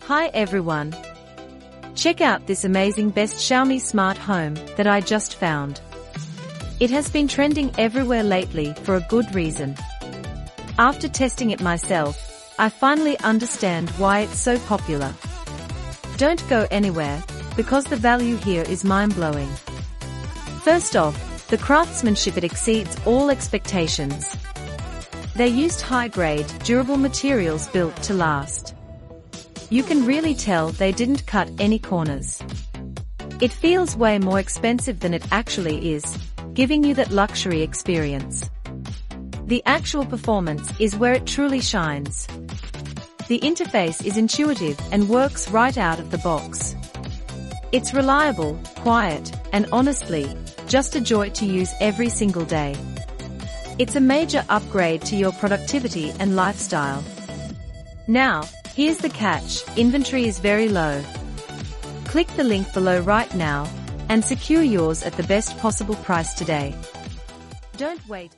Hi everyone! Check out this amazing best Xiaomi smart home that I just found. It has been trending everywhere lately for a good reason. After testing it myself, I finally understand why it's so popular. Don't go anywhere, because the value here is mind-blowing. First off, the craftsmanship, it exceeds all expectations. They used high-grade, durable materials built to last. You can really tell they didn't cut any corners. It feels way more expensive than it actually is, giving you that luxury experience. The actual performance is where it truly shines. The interface is intuitive and works right out of the box. It's reliable, quiet, and honestly, just a joy to use every single day. It's a major upgrade to your productivity and lifestyle. Now, here's the catch: inventory is very low. Click the link below right now and secure yours at the best possible price today. Don't wait.